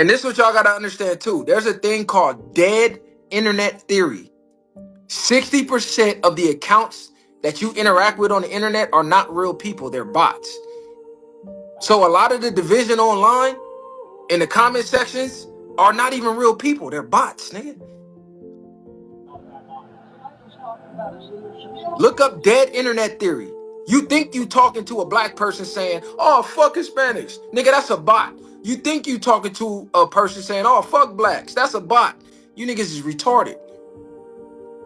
And this is what y'all gotta understand too. There's a thing called dead internet theory. 60% of the accounts that you interact with on the internet are not real people, they're bots. So a lot of the division online in the comment sections are not even real people, they're bots, nigga. Look up dead internet theory. You think you talking to a black person saying, oh, fuck Hispanics. Nigga, that's a bot. You think you talking to a person saying, oh, fuck blacks. That's a bot. You niggas is retarded.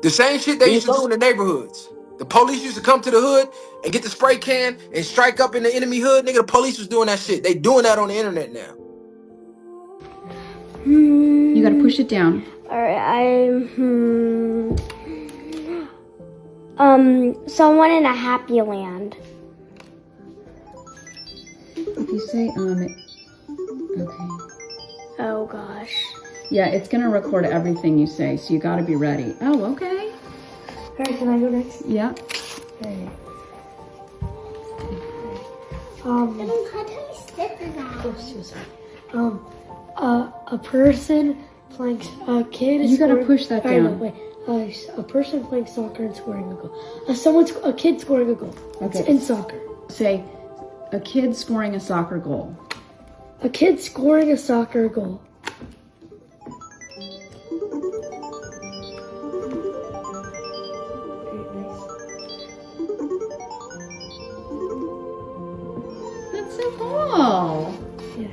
The same shit they used to do in the neighborhoods. The police used to come to the hood and get the spray can and strike up in the enemy hood. Nigga, the police was doing that shit. They doing that on the internet now. You gotta push it down. All right, someone in a happy land. If you say okay. Oh gosh. Yeah, it's gonna record everything you say, so you gotta be ready. Oh, okay. Alright, can I go next? Yeah. Okay. A person playing a kid. You gotta push that down. Wait. A person playing soccer and scoring a goal. A kid scoring a goal. Okay. It's in soccer. Say, a kid scoring a soccer goal. A kid scoring a soccer goal. That's so cool. Yeah.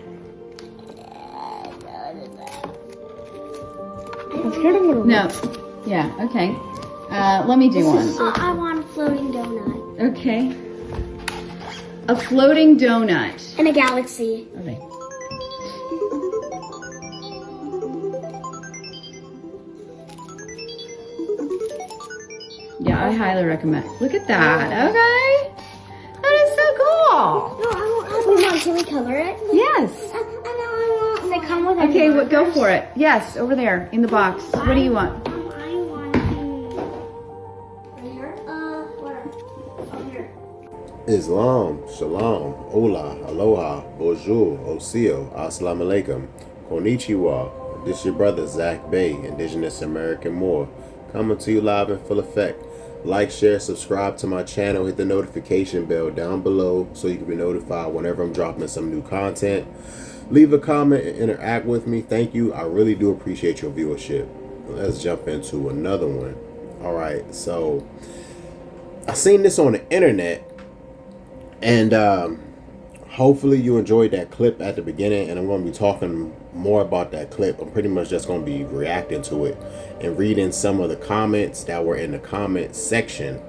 I'm scared I'm gonna No. Yeah, okay. Let me do one. I want a floating donut. Okay. A floating donut. In a galaxy. Okay. Yeah, I highly recommend. Look at that. Okay. That is so cool. No, I want. Can we color it? Yes. I want. Does it come with Okay, go for it. Yes, over there in the box. What do you want? I want right here. Where? Oh, here. Islam, Shalom, Hola, Aloha, Bonjour, Osio, Assalamu Alaikum, Konnichiwa. This your brother Zach Bay, Indigenous American Moor, coming to you live in full effect. Like, share, subscribe to my channel, hit the notification bell down below so you can be notified whenever I'm dropping some new content. Leave a comment and interact with me. Thank you. I really do appreciate your viewership. Let's jump into another one. All right, so I seen this on the internet, and hopefully you enjoyed that clip at the beginning, and I'm going to be talking more about that clip. I'm pretty much just going to be reacting to it and reading some of the comments that were in the comment section.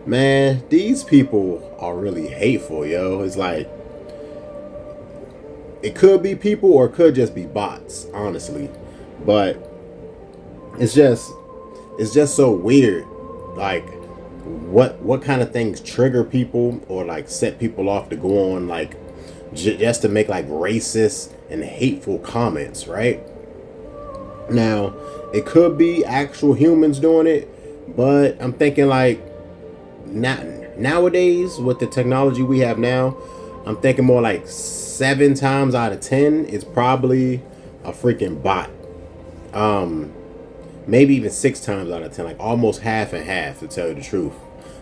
Man, these people are really hateful, yo. It's like, it could be people or it could just be bots, honestly. But it's just so weird. Like, what kind of things trigger people or like set people off to go on like just to make like racist and hateful comments, right? Now, it could be actual humans doing it, but I'm thinking like nowadays with the technology we have now, I'm thinking more like 7 times out of 10 it's probably a freaking bot. Maybe even 6 times out of 10, like almost half and half, to tell you the truth.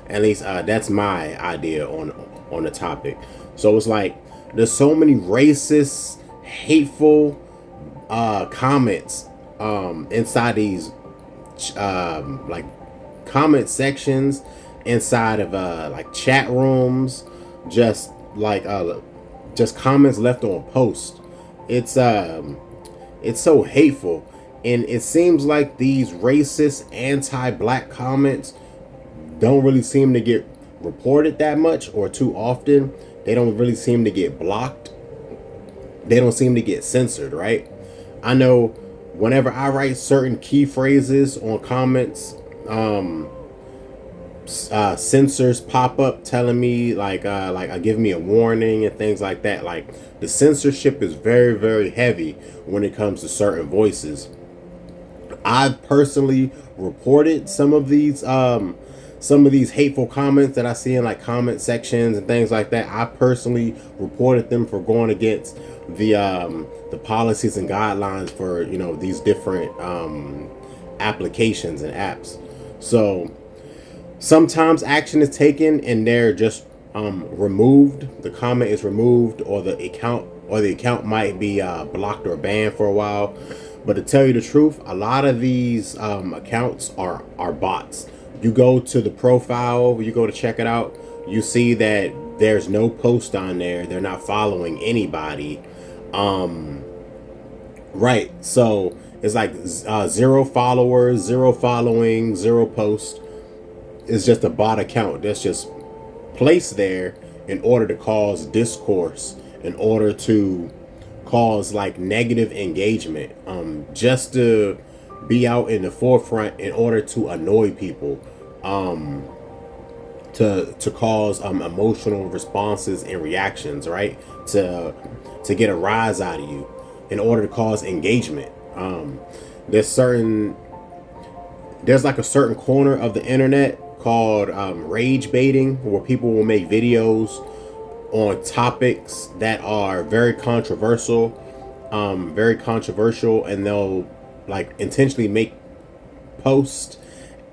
At least that's my idea on the topic. So it's like there's so many racist, hateful comments inside these like comment sections, inside of like chat rooms, just comments left on posts. It's so hateful. And it seems like these racist, anti-black comments don't really seem to get reported that much or too often. They don't really seem to get blocked. They don't seem to get censored, right? I know whenever I write certain key phrases on comments, censors pop up telling me like give me a warning and things like that. Like, the censorship is very, very heavy when it comes to certain voices. I've personally reported some of these some of these hateful comments that I see in like comment sections and things like that, I personally reported them for going against the policies and guidelines for, you know, these different applications and apps. So sometimes action is taken and they're just removed. The comment is removed, or the account might be blocked or banned for a while. But to tell you the truth, a lot of these accounts are bots. You go to the profile, you go to check it out, you see that there's no post on there. They're not following anybody. Right. So it's like 0 followers, 0 following, 0 post. It's just a bot account that's just placed there in order to cause discourse, in order to cause like negative engagement, just to be out in the forefront in order to annoy people, to cause emotional responses and reactions, right? To get a rise out of you in order to cause engagement. There's certain there's like a certain corner of the internet called rage baiting, where people will make videos on topics that are very controversial, and they'll like intentionally make posts,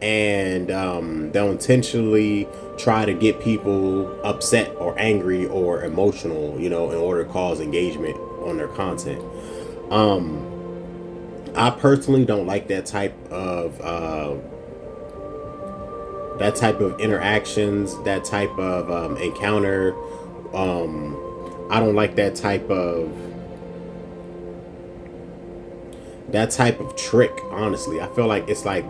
and they'll intentionally try to get people upset or angry or emotional, you know, in order to cause engagement on their content. I personally don't like that type of interactions, that type of encounter. I don't like that type of trick. Honestly, I feel like it's like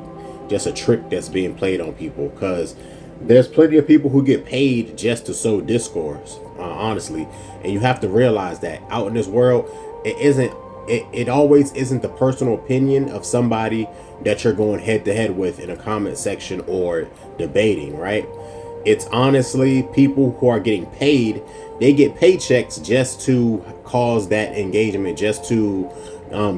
just a trick that's being played on people, because there's plenty of people who get paid just to sow discourse, honestly. And you have to realize that out in this world, it always isn't the personal opinion of somebody that you're going head to head with in a comment section or debating, right? It's honestly people who are getting paid. They get paychecks just to cause that engagement, just to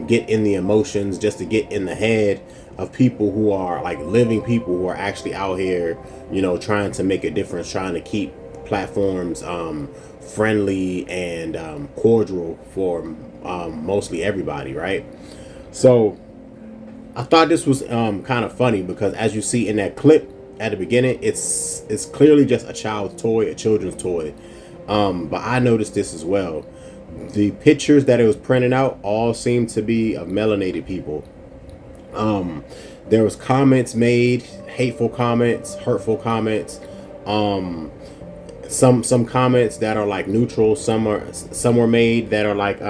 get in the emotions, just to get in the head of people who are like living people who are actually out here, you know, trying to make a difference, trying to keep platforms friendly and cordial for mostly everybody, right? So I thought this was kind of funny, because as you see in that clip at the beginning, it's clearly just a child's toy, a children's toy. But I noticed this as well. The pictures that it was printing out all seemed to be of melanated people. There was comments made, hateful comments, hurtful comments. Some comments that are like neutral. Some were made that are like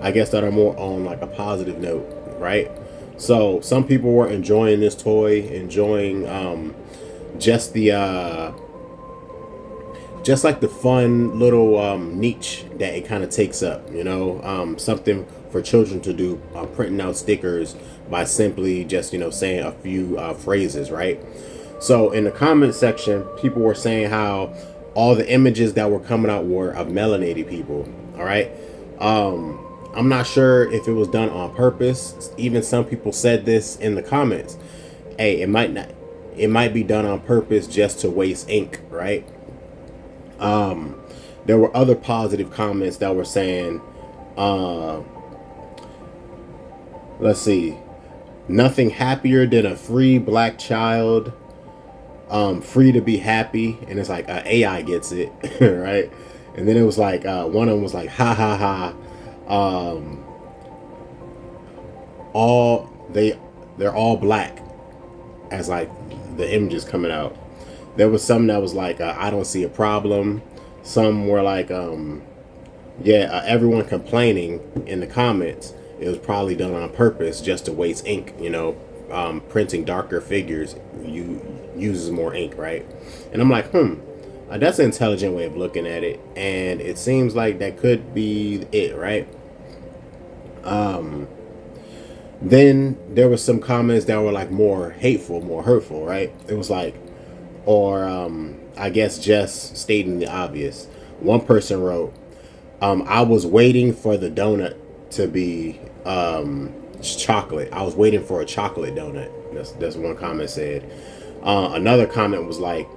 I guess that are more on like a positive note, right? So some people were enjoying this toy, enjoying just the just like the fun little niche that it kind of takes up, you know, something for children to do, printing out stickers by simply just, you know, saying a few phrases, right? So in the comment section, people were saying how all the images that were coming out were of melanated people, all right? I'm not sure if it was done on purpose. Even some people said this in the comments. Hey, it might be done on purpose just to waste ink, right? There were other positive comments that were saying, let's see, nothing happier than a free black child, free to be happy. And it's like AI gets it, right? And then it was like one of them was like, ha ha ha, they're all black, as like the images coming out. There was some that was like, I don't see a problem. Some were like, everyone complaining in the comments. It was probably done on purpose just to waste ink, you know, printing darker figures uses more ink, right? And I'm like, that's an intelligent way of looking at it. And it seems like that could be it, right? Then there was some comments that were like more hateful, more hurtful, right? It was like, or I guess just stating the obvious. One person wrote, I was waiting for the donut to be chocolate. I was waiting for a chocolate donut. That's one comment said. Another comment was like,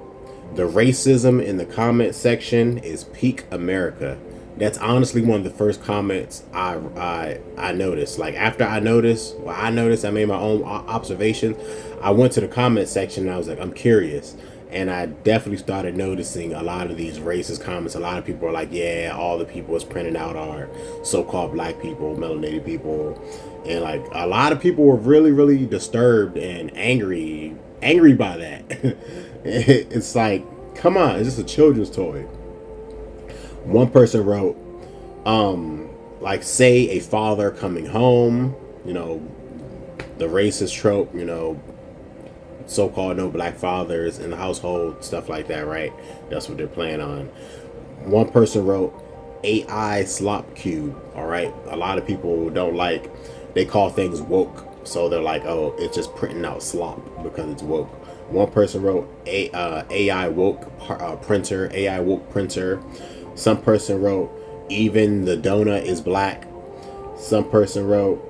the racism in the comment section is peak America. That's honestly one of the first comments I noticed. Like after I noticed, I made my own observations. I went to the comment section and I was like, I'm curious. And I definitely started noticing a lot of these racist comments. A lot of people are like, yeah, all the people it's printing out are so-called black people, melanated people. And like a lot of people were really, really disturbed and angry by that. It's like, come on, it's just a children's toy. One person wrote, like, say a father coming home, the racist trope, so-called no black fathers in the household, stuff like that, right? That's what they're playing on. One person wrote, AI slop cube, all right? A lot of people don't like, they call things woke, so they're like, oh, it's just printing out slop because it's woke. One person wrote AI woke printer, AI woke printer. Some person wrote, even the donut is black. Some person wrote,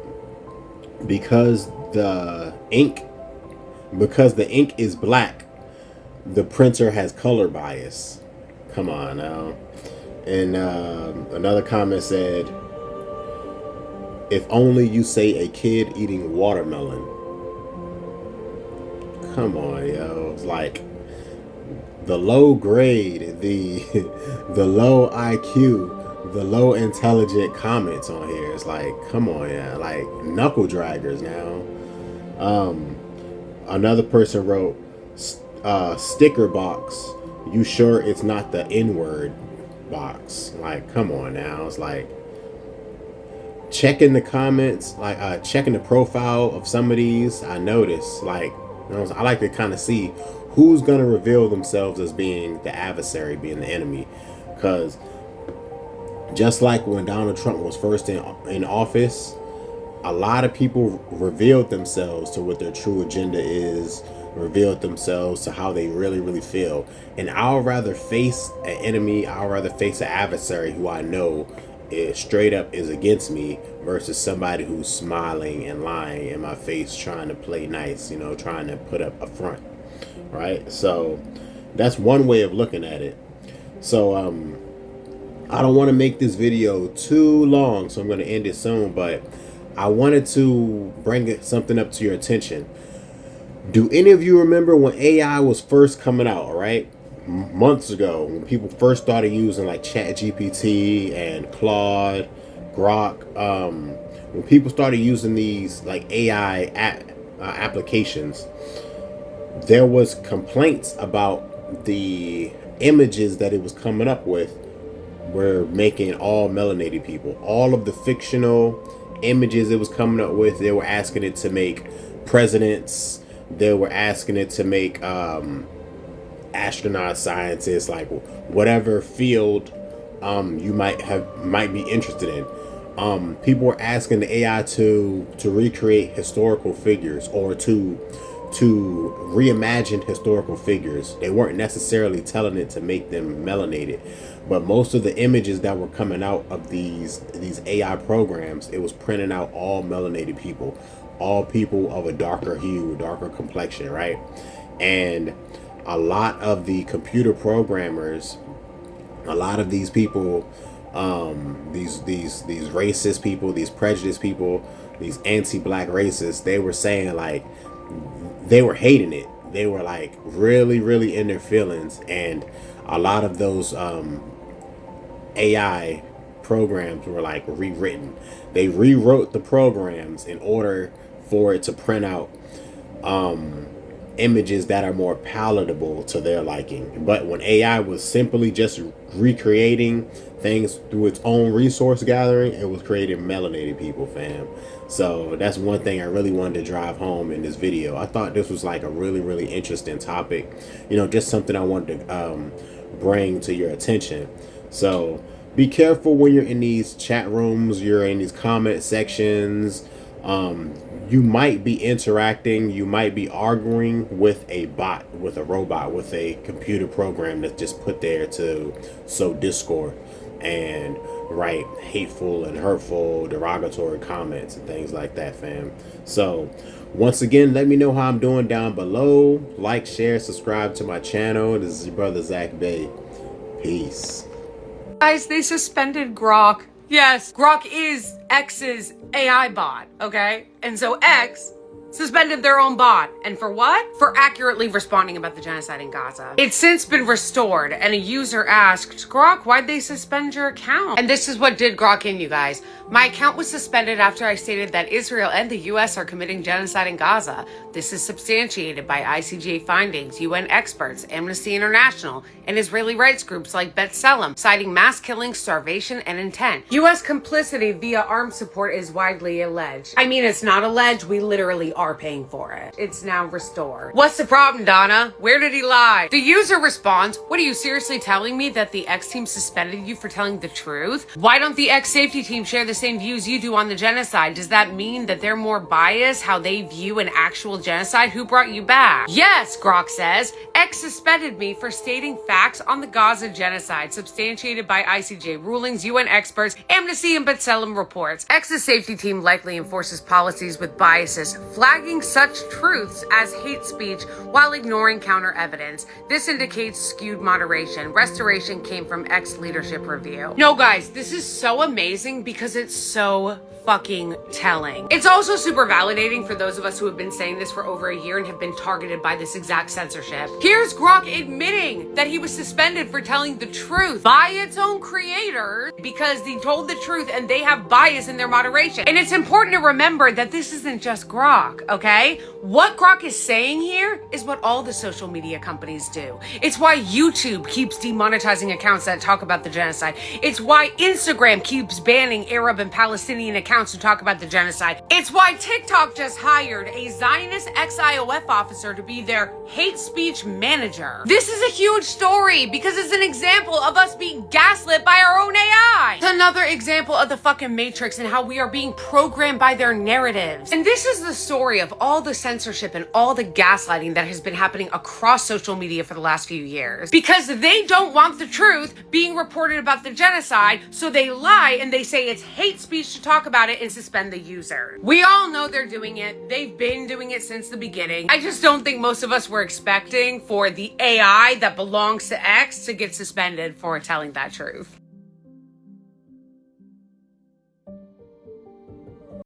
because the ink is black, the printer has color bias. Come on now. And another comment said, if only you say a kid eating watermelon. Come on, yo. It's like the low grade, the low IQ, the low intelligent comments on here. It's like, come on, yeah, like knuckle draggers now. Another person wrote, sticker box. You sure it's not the N-word box? Like, come on now. It's like checking the comments, like checking the profile of some of these. I noticed, like, I like to kind of see who's gonna reveal themselves as being the adversary, being the enemy, because just like when Donald Trump was first in office, a lot of people revealed themselves to what their true agenda is, revealed themselves to how they really, really feel. And I'll rather face an enemy, I'll rather face an adversary who I know is straight up is against me versus somebody who's smiling and lying in my face, trying to play nice, trying to put up a front, right? So that's one way of looking at it. So I don't want to make this video too long, so I'm going to end it soon, but I wanted to bring something up to your attention. Do any of you remember when AI was first coming out, right? Months ago, when people first started using like ChatGPT and Claude, Grok, when people started using these like AI applications, there was complaints about the images that it was coming up with were making all melanated people. All of the fictional images it was coming up with, they were asking it to make presidents, they were asking it to make astronauts, scientists, like whatever field you might be interested in. People were asking the AI to recreate historical figures or to reimagine historical figures. They weren't necessarily telling it to make them melanated, but most of the images that were coming out of these AI programs, it was printing out all melanated people, all people of a darker hue, darker complexion, right? And a lot of the computer programmers, a lot of these people, these racist people, these prejudiced people, these anti-black racists, they were saying like they were hating it. They were like really, really in their feelings, and a lot of those AI programs were like rewritten. They rewrote the programs in order for it to print out images that are more palatable to their liking. But when AI was simply just recreating things through its own resource gathering, it was creating melanated people, fam. So that's one thing I really wanted to drive home in this video. I thought this was like a really, really interesting topic, just something I wanted to bring to your attention. So be careful when you're in these chat rooms, you're in these comment sections. You might be interacting, you might be arguing with a bot, with a robot, with a computer program that's just put there to sow discord. and write hateful and hurtful, derogatory comments and things like that, fam. So, once again, let me know how I'm doing down below. Like, share, subscribe to my channel. This is your brother Zach Bay. Peace. Guys, they suspended Grok. Yes, Grok is X's AI bot, okay? And so X suspended their own bot. And for what? For accurately responding about the genocide in Gaza. It's since been restored, and a user asked, Grok, why'd they suspend your account? And this is what did Grok in, you guys. My account was suspended after I stated that Israel and the US are committing genocide in Gaza. This is substantiated by ICJ findings, UN experts, Amnesty International, and Israeli rights groups like B'Tselem, citing mass killing, starvation, and intent. US complicity via armed support is widely alleged. I mean, it's not alleged, we literally are paying for it. It's now restored. What's the problem, Donna? Where did he lie? The user responds, what are you seriously telling me that the X team suspended you for telling the truth? Why don't the X safety team share the same views you do on the genocide? Does that mean that they're more biased how they view an actual genocide? Who brought you back? Yes, Grok says, X suspended me for stating facts on the Gaza genocide, substantiated by ICJ rulings, UN experts, Amnesty and B'Tselem reports. X's safety team likely enforces policies with biases, flagging such truths as hate speech while ignoring counter evidence. This indicates skewed moderation. Restoration came from X leadership review. No, guys, this is so amazing because it's so fucking telling. It's also super validating for those of us who have been saying this for over a year and have been targeted by this exact censorship. Here's Grok admitting that he was suspended for telling the truth by its own creators because he told the truth and they have bias in their moderation. And it's important to remember that this isn't just Grok, okay? What Grok is saying here is what all the social media companies do. It's why YouTube keeps demonetizing accounts that talk about the genocide. It's why Instagram keeps banning Arab and Palestinian accounts to talk about the genocide. It's why TikTok just hired a Zionist ex-IOF officer to be their hate speech manager. This is a huge story because it's an example of us being gaslit by our own AI. It's another example of the fucking Matrix and how we are being programmed by their narratives. And this is the story of all the censorship and all the gaslighting that has been happening across social media for the last few years. Because they don't want the truth being reported about the genocide, so they lie and they say it's hate speech to talk about it and suspend the user. We all know they're doing it. They've been doing it since the beginning. I just don't think most of us were expecting for the AI that belongs to X to get suspended for telling that truth.